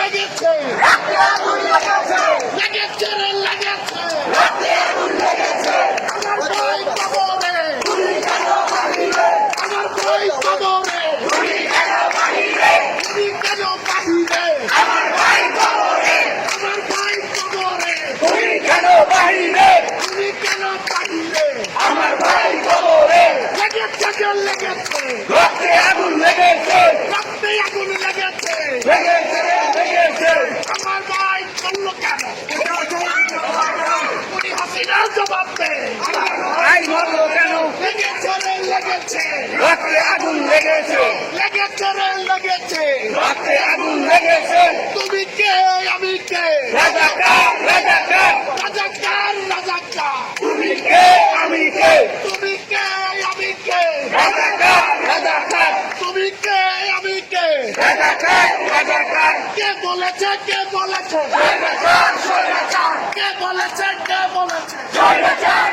লেগেছে লেগেছে রে লেগেছে আমার ভাই কবরে আমার ভাই কবরে তুমি কেন বাহিরে আমার ভাই কবরে তুমি কেন বাহিরে তুমি কেন বাহিরে আমার ভাই কবরে লেগেছে রে লেগেছে রক্তে আগুন লেগেছে রক্তে আগুন লেগেছে লেগেছে রে লেগেছে আমার ভাই করলো কেন উনি হাসিনার জবাব দেয় ভাই মরলো কেন লেগেছে রে লেগেছে রক্তে আগুন লেগেছে লেগেছে রে লেগেছে রক্তে আগুন লেগেছে তুমি কে আমি কে রাজাকার রাজাকার রাজাকার রাজাকার তুমি কে আমি কে তুমি কে আমি কে রাজাকার রাজাকার তুমি কে আমি কে রাজাকার রাজাকার কে বলেছে কে বলেছে স্বৈরাচার স্বৈরাচার কে বলেছে কে বলেছে স্বৈরাচার